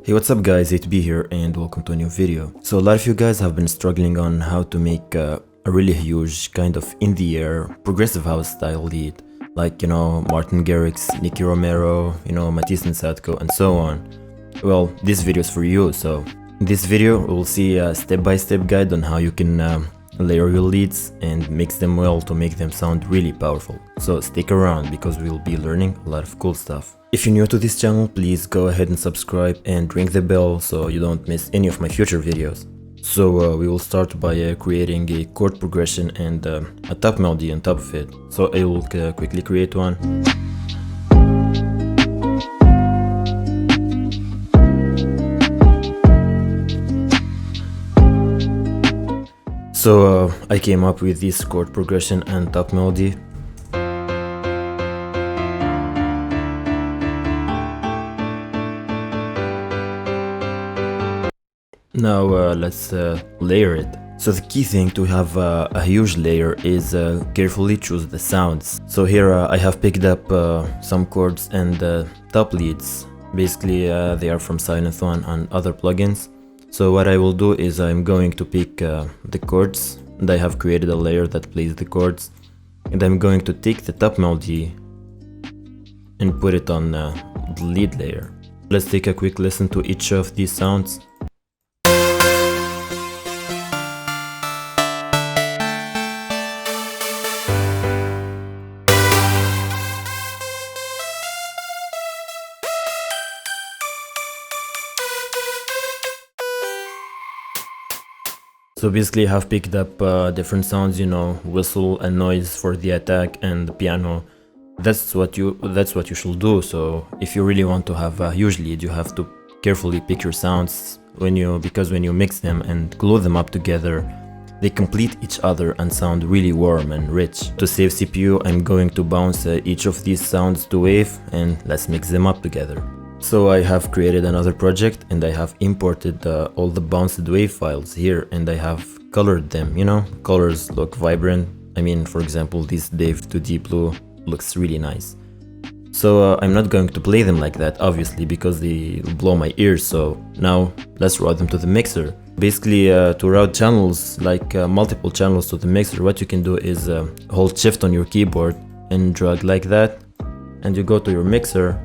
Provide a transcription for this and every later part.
Hey, what's up guys, it be here and welcome to a new video. So a lot of you guys have been struggling on how to make a really huge kind of in the air progressive house style lead, like Martin Garrix, Nicky Romero, Matisse and Sadko and so on. Well, this video is for you. So in this video we'll see a step-by-step guide on how you can layer your leads and mix them well to make them sound really powerful. So stick around because we'll be learning a lot of cool stuff. If you're new to this channel, please go ahead and subscribe and ring the bell so you don't miss any of my future videos. So we will start by creating a chord progression and a top melody on top of it. So I will quickly create one. So I came up with this chord progression and top melody. Now let's layer it. So the key thing to have a huge layer is carefully choose the sounds. So here I have picked up some chords and top leads. Basically they are from Silent One and other plugins. So what I will do is I'm going to pick the chords, and I have created a layer that plays the chords, and I'm going to take the top melody and put it on the lead layer. Let's take a quick listen to each of these sounds. So basically I have picked up different sounds, whistle and noise for the attack and the piano. That's what you should do. So if you really want to have a huge lead, you have to carefully pick your sounds because when you mix them and glue them up together, they complete each other and sound really warm and rich. To save CPU, I'm going to bounce each of these sounds to wave and let's mix them up together. So I have created another project and I have imported all the bounced wave files here, and I have colored them, colors look vibrant. I mean, for example, this Dave 2D blue looks really nice. So I'm not going to play them like that, obviously, because they blow my ears. So now let's route them to the mixer. Basically, to route channels, like multiple channels to the mixer, what you can do is hold shift on your keyboard and drag like that, and you go to your mixer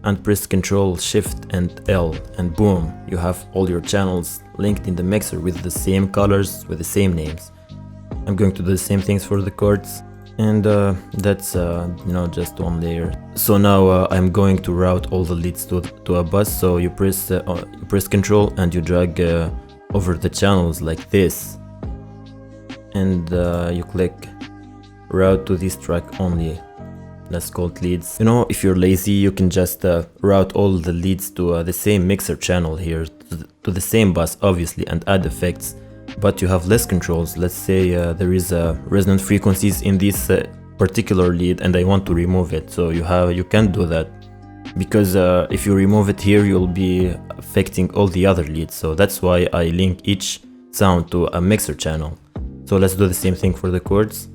and press Ctrl, Shift and L, and boom, you have all your channels linked in the mixer with the same colors, with the same names. I'm going to do the same things for the chords, and that's just one layer. So now I'm going to route all the leads to a bus. So you press Ctrl and you drag over the channels like this, and you click route to this track only. That's called leads. If you're lazy, you can just route all the leads to the same mixer channel here, to the same bus obviously, and add effects, but you have less controls. Let's say there is resonant frequencies in this particular lead and I want to remove it. So you can't do that, because if you remove it here, you'll be affecting all the other leads. So that's why I link each sound to a mixer channel. So let's do the same thing for the chords,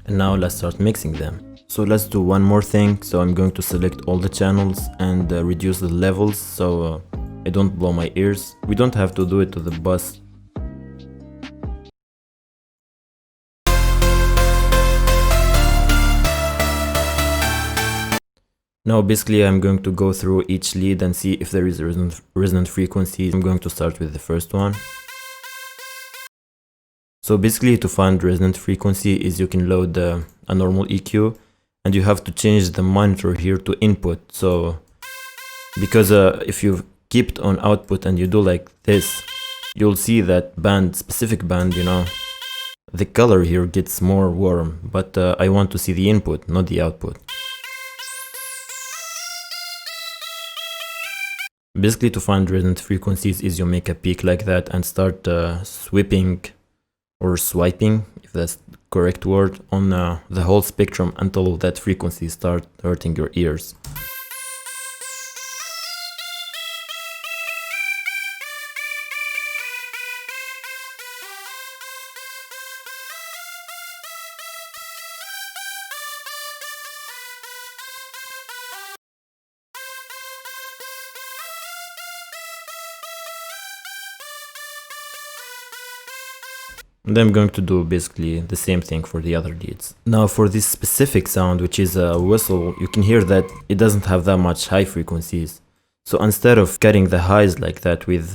and now let's start mixing them. So let's do one more thing. So I'm going to select all the channels and reduce the levels so I don't blow my ears. We don't have to do it to the bus. Now basically I'm going to go through each lead and see if there is resonant frequencies. I'm going to start with the first one. So basically to find resonant frequency is you can load a normal EQ, and you have to change the monitor here to input. So because if you keep it on output and you do like this, you'll see that specific band, the color here gets more warm, but I want to see the input, not the output. Basically to find resonant frequencies is you make a peak like that and start sweeping or swiping, if that's the correct word, on the whole spectrum until that frequency starts hurting your ears. And I'm going to do basically the same thing for the other leads. Now for this specific sound, which is a whistle, you can hear that it doesn't have that much high frequencies. So instead of cutting the highs like that with,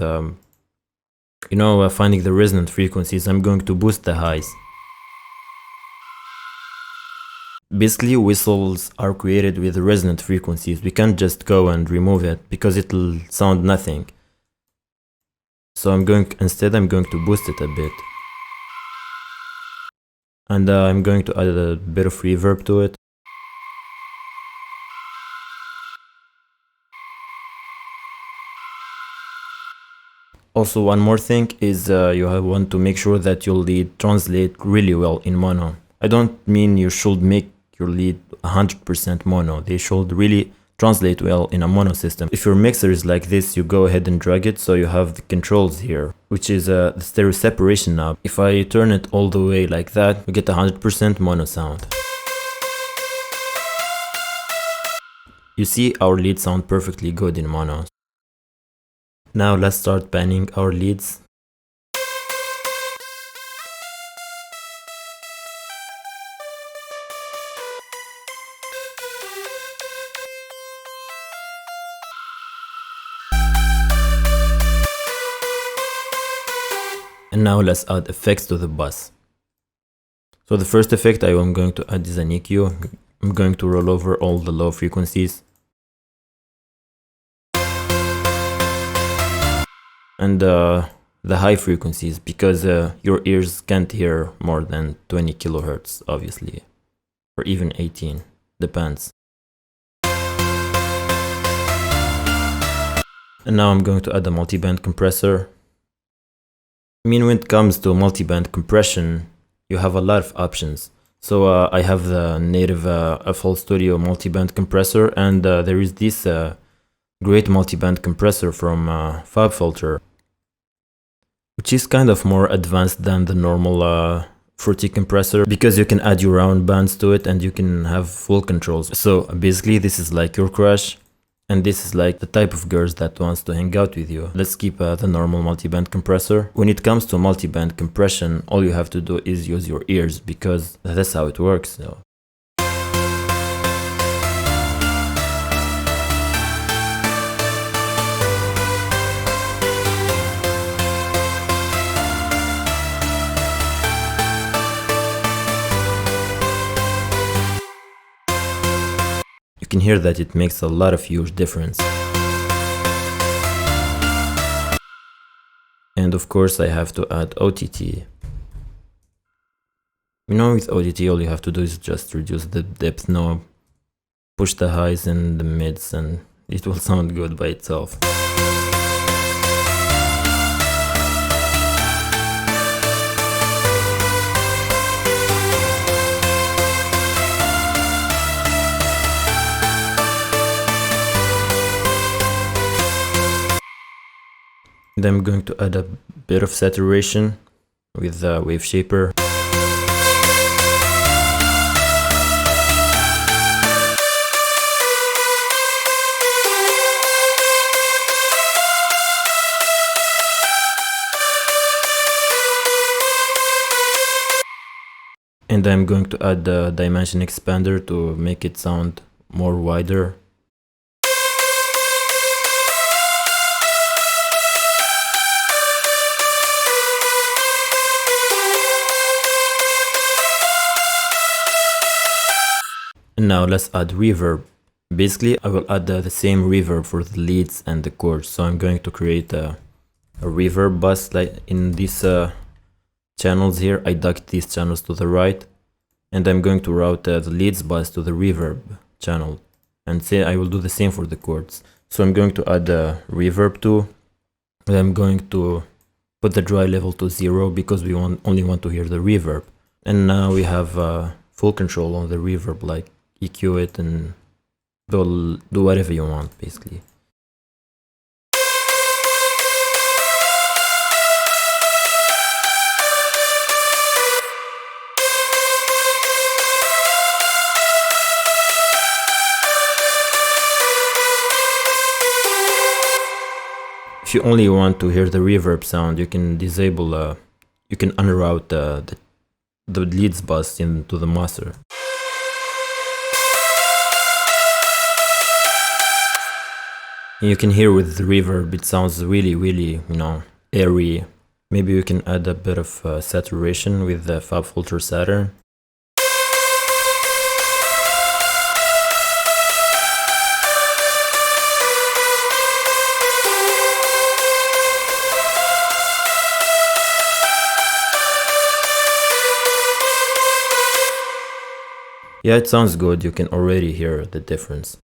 finding the resonant frequencies, I'm going to boost the highs. Basically, whistles are created with resonant frequencies. We can't just go and remove it because it'll sound nothing. So instead I'm going to boost it a bit. And I'm going to add a bit of reverb to it. Also, one more thing is you want to make sure that your lead translate really well in mono. I don't mean you should make your lead 100% mono. They should really translate well in a mono system. If your mixer is like this, you go ahead and drag it so you have the controls here, which is the stereo separation knob. If I turn it all the way like that, we get 100% mono sound. You see, our leads sound perfectly good in mono. Now let's start panning our leads. And now let's add effects to the bus. So the first effect I am going to add is a Nicky. I'm going to roll over all the low frequencies. And the high frequencies, because your ears can't hear more than 20 kilohertz, obviously, or even 18, depends. And now I'm going to add a multiband compressor. I mean, when it comes to multiband compression, you have a lot of options. So I have the native FL Studio multiband compressor, and there is this great multiband compressor from FabFilter, which is kind of more advanced than the normal Fruity compressor, because you can add your own bands to it and you can have full controls. So basically this is like your crush, and this is like the type of girls that wants to hang out with you. Let's keep the normal multiband compressor. When it comes to multiband compression, all you have to do is use your ears, because that's how it works. So you can hear that it makes a lot of huge difference. And of course I have to add OTT. You know, with OTT all you have to do is just reduce the depth knob, push the highs and the mids, and it will sound good by itself. Then I'm going to add a bit of saturation with the wave shaper. And I'm going to add the dimension expander to make it sound more wider. And now let's add reverb. Basically, I will add the same reverb for the leads and the chords. So I'm going to create a reverb bus like in these channels here. I ducked these channels to the right, and I'm going to route the leads bus to the reverb channel, and say I will do the same for the chords. So I'm going to add a reverb too, and I'm going to put the dry level to 0 because we only want to hear the reverb. And now we have full control on the reverb, like EQ it and do whatever you want basically. If you only want to hear the reverb sound, you can disable you can unroute the leads bus into the master. And you can hear with the reverb, it sounds really, you know, airy. Maybe you can add a bit of saturation with the FabFilter Saturn. Yeah, it sounds good, you can already hear the difference.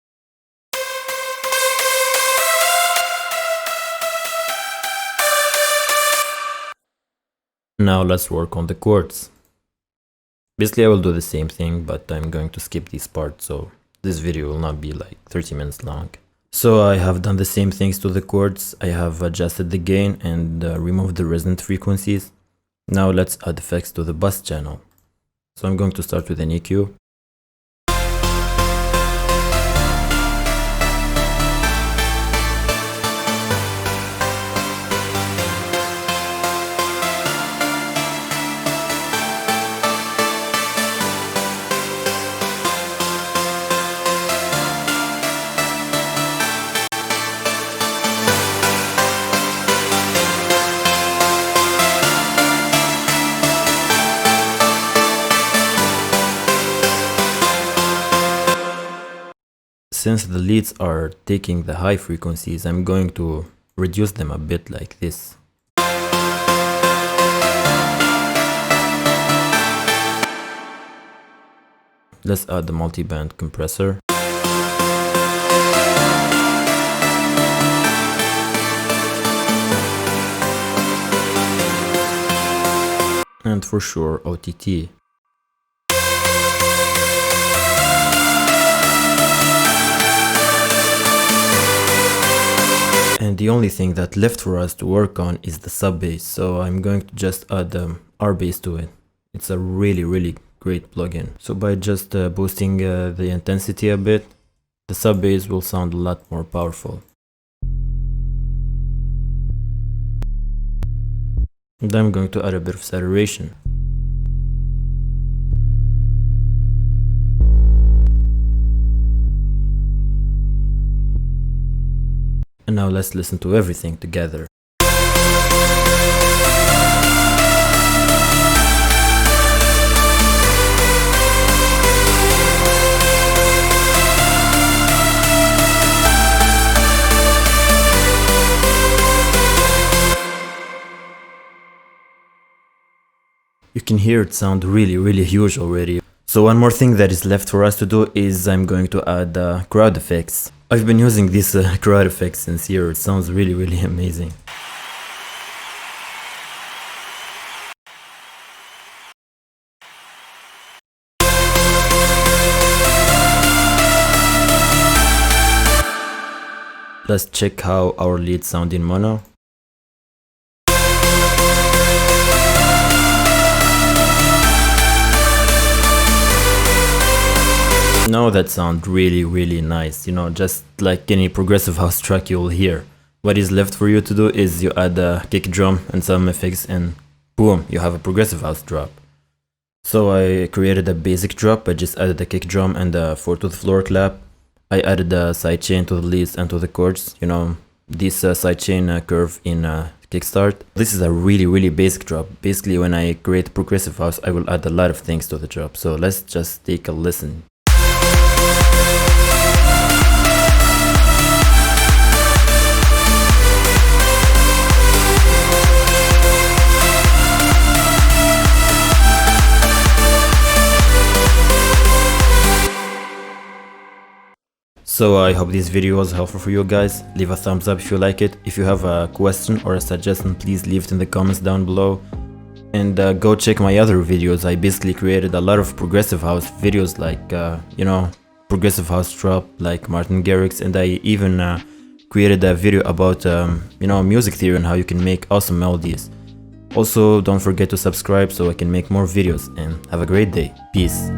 Now let's work on the chords. Basically I will do the same thing, but I'm going to skip this part, so this video will not be like 30 minutes long. So I have done the same things to the chords. I have adjusted the gain and removed the resonant frequencies. Now let's add effects to the bus channel. So I'm going to start with an EQ. Since the leads are taking the high frequencies, I'm going to reduce them a bit like this. Let's add the multi-band compressor. And for sure, OTT. And the only thing that left for us to work on is the sub bass, so I'm going to just add R bass to it. It's a really great plugin. So by just boosting the intensity a bit, the sub bass will sound a lot more powerful. And I'm going to add a bit of saturation. And now let's listen to everything together. You can hear it sound really huge already. So one more thing that is left for us to do is I'm going to add crowd effects. I've been using this crowd effect since here. It sounds really amazing. Let's check how our leads sound in mono. Now that sounds really nice, you know, just like any progressive house track you will hear. What is left for you to do is you add a kick drum and some effects and boom, you have a progressive house drop. So I created a basic drop. I just added a kick drum and a 4-tooth floor clap. I added a sidechain to the leads and to the chords, you know, this sidechain curve in kickstart. This is a really basic drop. Basically when I create progressive house, I will add a lot of things to the drop. So let's just take a listen. So I hope this video was helpful for you guys. Leave a thumbs up if you like it. If you have a question or a suggestion, please leave it in the comments down below. And go check my other videos. I basically created a lot of progressive house videos like, you know, progressive house drop like Martin Garrix. And I even created a video about, you know, music theory and how you can make awesome melodies. Also, don't forget to subscribe so I can make more videos, and have a great day. Peace.